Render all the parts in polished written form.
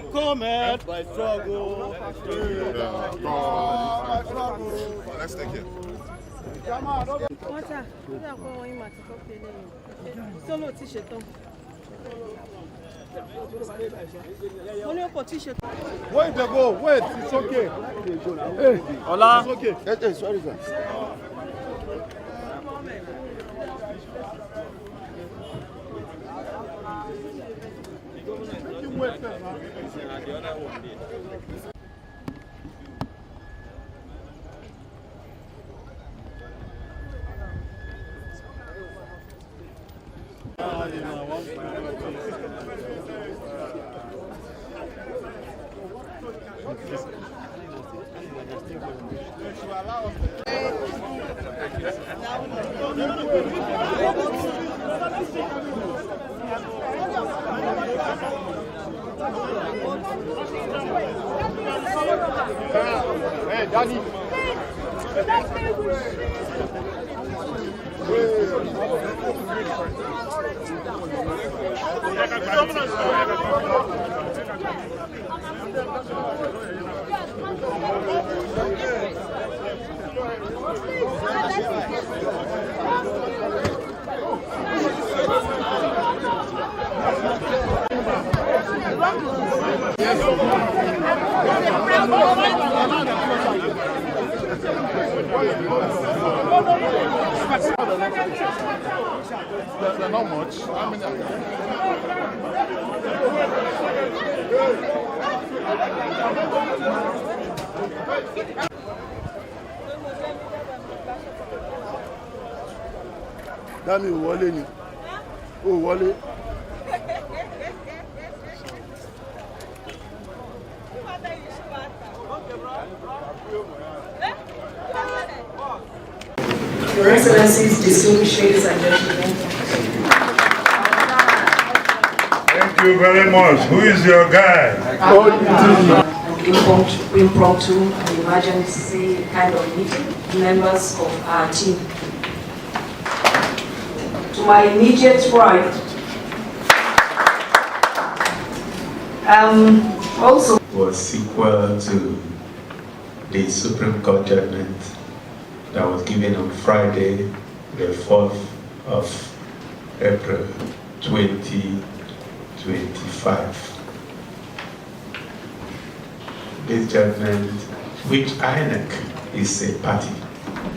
overcometh by struggle. Let's take it. Wait, they go. Wait, it's okay. Hey, Ola. It's okay. Hey, sorry, sir. Hey, Danny. Not much. How many? Dami wọlé ni. O wọlé. Your Excellencies, distinguished ladies and gentlemen. Thank you very much. Who is your guy? Impromptu and emergency kind of meeting, members of our team. To my immediate right, also was sequel to the Supreme Court judgment that was given on Friday, the 4th of April 2025. This judgment, which INEC is a party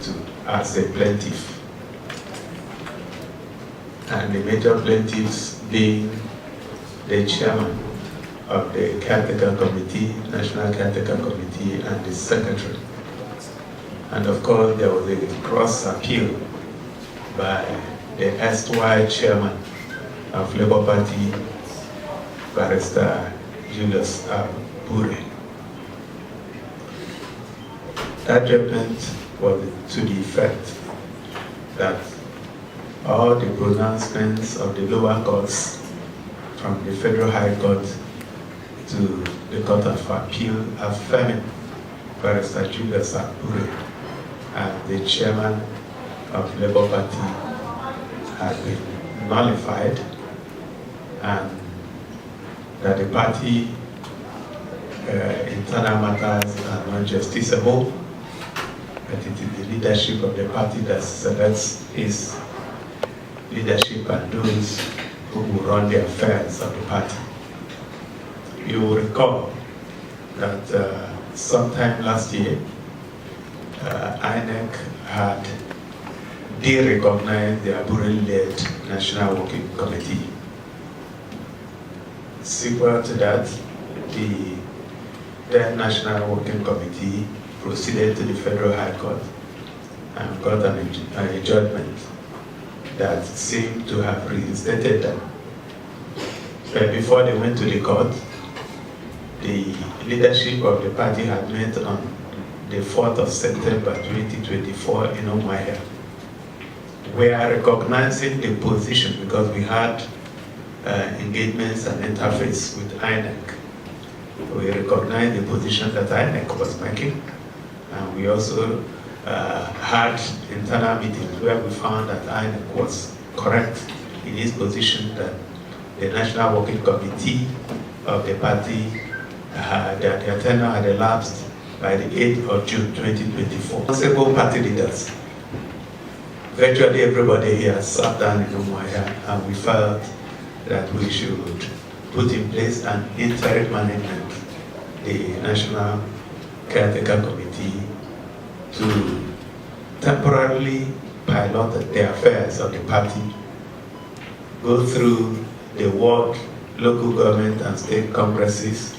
to as a plaintiff, and the major plaintiffs being the chairman of the Caretaker Committee, National Caretaker Committee, and the secretary. And of course, there was a cross appeal by the erstwhile chairman of Labour Party, Barrister Julius Bure. That judgment was to the effect that all the pronouncements of the lower courts, from the Federal High Court to the Court of Appeal, affirming Barrister Julius Bure as the chairman of Labour Party has been nullified, and that the party internal matters are not justiciable, but it is the leadership of the party that selects its leadership and those who will run the affairs of the party. You will recall that sometime last year, INEC had de-recognized the Abure-led National Working Committee. Sequel to that, the then National Working Committee proceeded to the Federal High Court and got a judgment that seemed to have reinstated them. But before they went to the court, the leadership of the party had met on the 4th of September 2024 in Umuahia. We are recognizing the position because we had engagements and interface with INEC. We recognize the position that INEC was making, and we also had internal meetings where we found that INEC was correct in its position that the National Working Committee of the party their tenure had elapsed by the 8th of June 2024. Responsible party leaders, virtually everybody here sat down in Umuahia, and we felt that we should put in place an interim management, the National Caretaker Committee, to temporarily pilot the affairs of the party, go through the ward, local government and state congresses,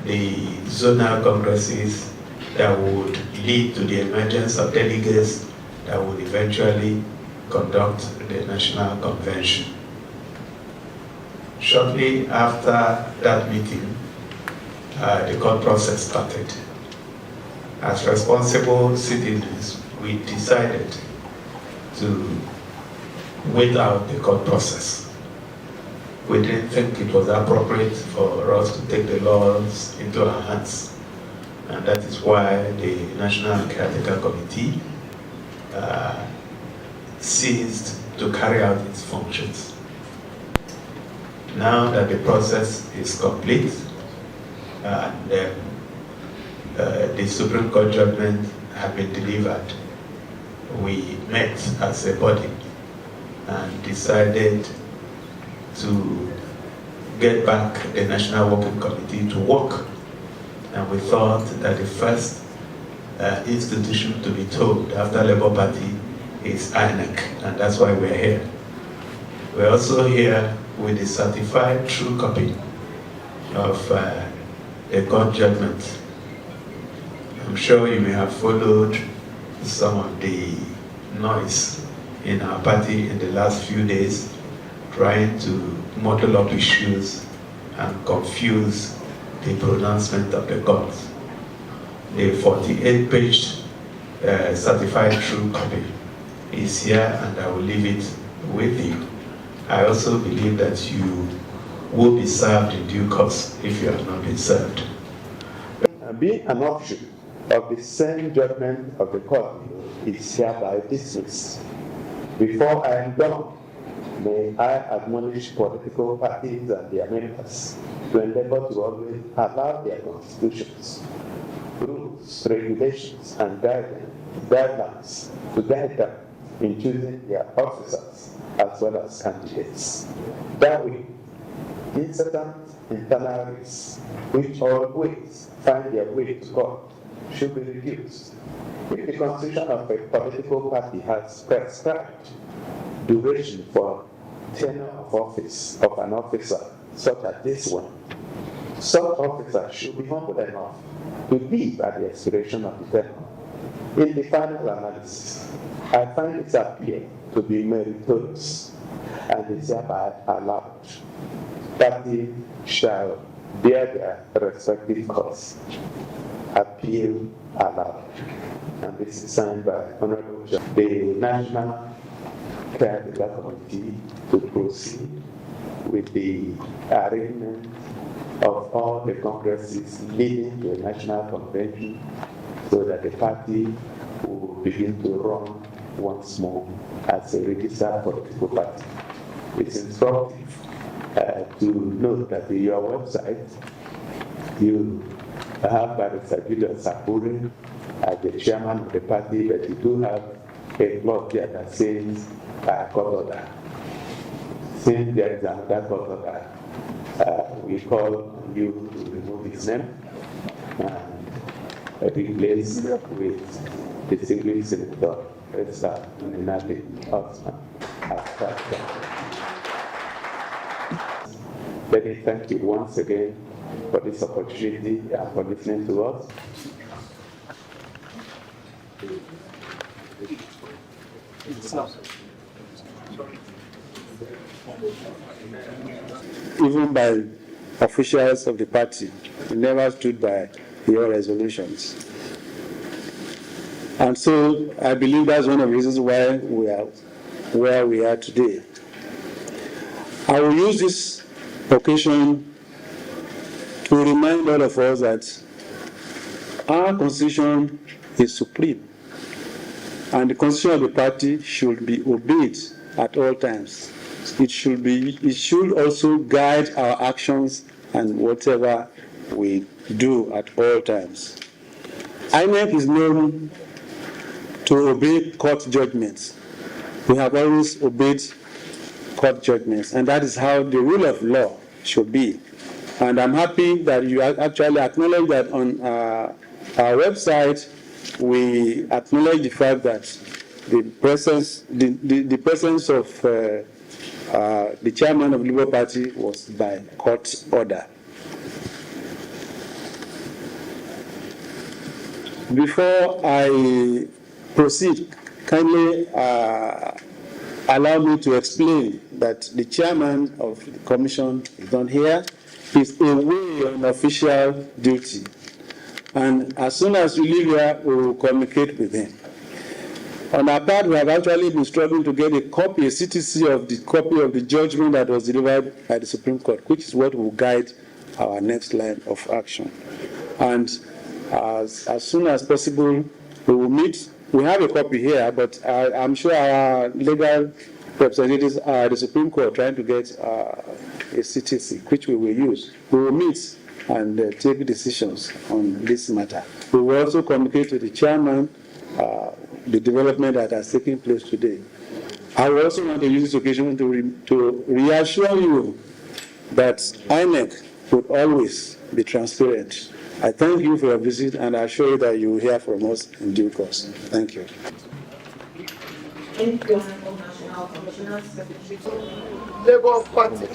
the zonal congresses that would lead to the emergence of delegates that would eventually conduct the national convention. Shortly after that meeting, the court process started. As responsible citizens, we decided to wait out the court process. We didn't think it was appropriate for us to take the laws into our hands. And that is why the National Caretaker Committee ceased to carry out its functions. Now that the process is complete and the Supreme Court judgment has been delivered, we met as a body and decided to get back the National Working Committee to work. And we thought that the first institution to be told after Labour Party is INEC, and that's why we're here. We're also here with a certified true copy of the court judgment. I'm sure you may have followed some of the noise in our party in the last few days, trying to muddle up issues and confuse the pronouncement of the court. The 48-page certified true copy is here, and I will leave it with you. I also believe that you will be served in due course if you have not been served. Being an offshoot of the same judgment of the court is hereby dismissed. Before I am done, may I admonish political parties and their members to endeavor to always allow their constitutions, rules, regulations, and guidelines to guide them in choosing their officers as well as candidates. That way, incident internal risks, which always find their way to court, should be reduced. If the constitution of a political party has prescribed duration for tenure of office of an officer such as this one, such officer should be humble enough to leave at the expiration of the tenure. In the final analysis, I find this appeal to be meritorious and is hereby allowed. Party shall bear their respective course. Appeal allowed. And this is signed by Honorable Judge. The National Caretaker Committee to proceed with the arrangement of all the congresses leading to a national convention so that the party will begin to run once more as a registered political party. It's instructive to note that in your website, you have Barrister Julius Sapuri as the chairman of the party, but you do have a clause there that says court order. Since there is another court order, we call on you to remove his name and replace with distinguished Senator Endorse Nenadi Usman as president. Let me thank you once again for this opportunity and for listening to us. Even by officials of the party, we never stood by your resolutions. And so I believe that's one of the reasons why we are where we are today. I will use this occasion to remind all of us that our constitution is supreme, and the constitution of the party should be obeyed at all times. It should also guide our actions and whatever we do at all times. INEC is known to obey court judgments. We have always obeyed court judgments, and that is how the rule of law should be. And I'm happy that you actually acknowledge that on our website. We acknowledge the fact that the presence of the chairman of the Labour Party was by court order. Before I proceed, kindly allow me to explain that the chairman of the commission is not here. He's away on official duty. And as soon as we leave here, we will communicate with him. On our part, we have actually been struggling to get a copy, a CTC of the copy of the judgment that was delivered by the Supreme Court, which is what will guide our next line of action. And as soon as possible, we will meet. We have a copy here, but I'm sure our legal representatives are at the Supreme Court trying to get a CTC, which we will use. We will meet and take decisions on this matter. We will also communicate to the chairman the development that has taken place today. I will also want to use this occasion to reassure you that INEC would always be transparent. I thank you for your visit, and I assure you that you will hear from us in due course. Thank you. Labour Party,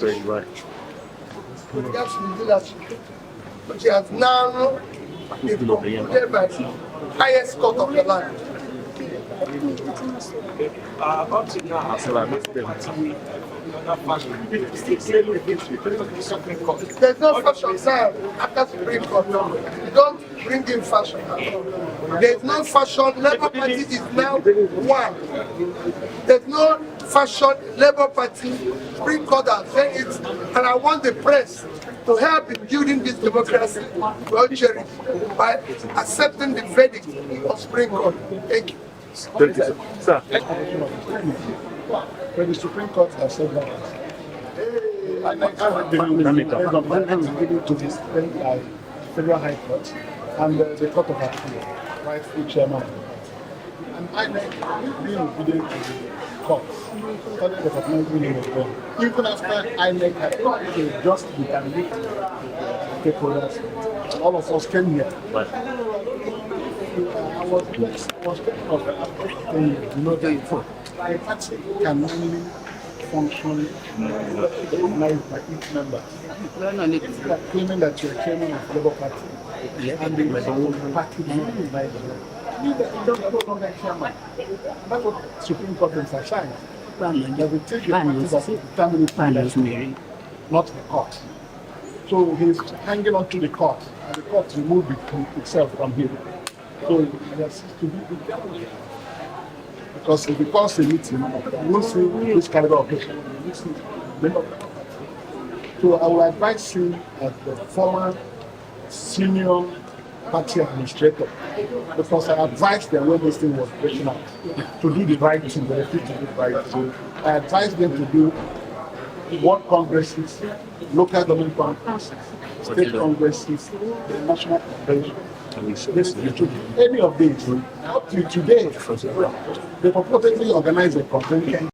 with regards to the leadership, which has now been concluded by the highest court of the land. There's no fashion now after Supreme Court. You don't bring in fashion. There's no fashion. Labour Party is now one. There's no fashion. Labour Party, Supreme Court has said it, and I want the press to help in building this democracy by accepting the verdict of Supreme Court. Thank you. Thank you, sir. When the Supreme Court has said that, I have given to this Federal High Court and the Court of Appeal, rightful chairman. And INEC being obedient to the court, started recognizing him as well. Even after INEC had just determined stakeholders, all of us came here. I was thinking of that a party can only function recognized by each member. You are claiming that you are chairman of the Labour Party, and the party is not divided. You don't no longer chairman. That's what Supreme Court emphasized. That we take the parties as determining not the court. So he's hanging on to the court, and the court removed itself from him. So he has to be the because if it comes to meeting, you won't see this caliber of patient. So I will advise you as the former senior party administrator, because I advised them when this thing was breaking out to do the right thing, to do the right thing. I advised them to do world congresses, local government congresses, state congresses, the national convention. Any of these, up to today, they purportedly organize a convention.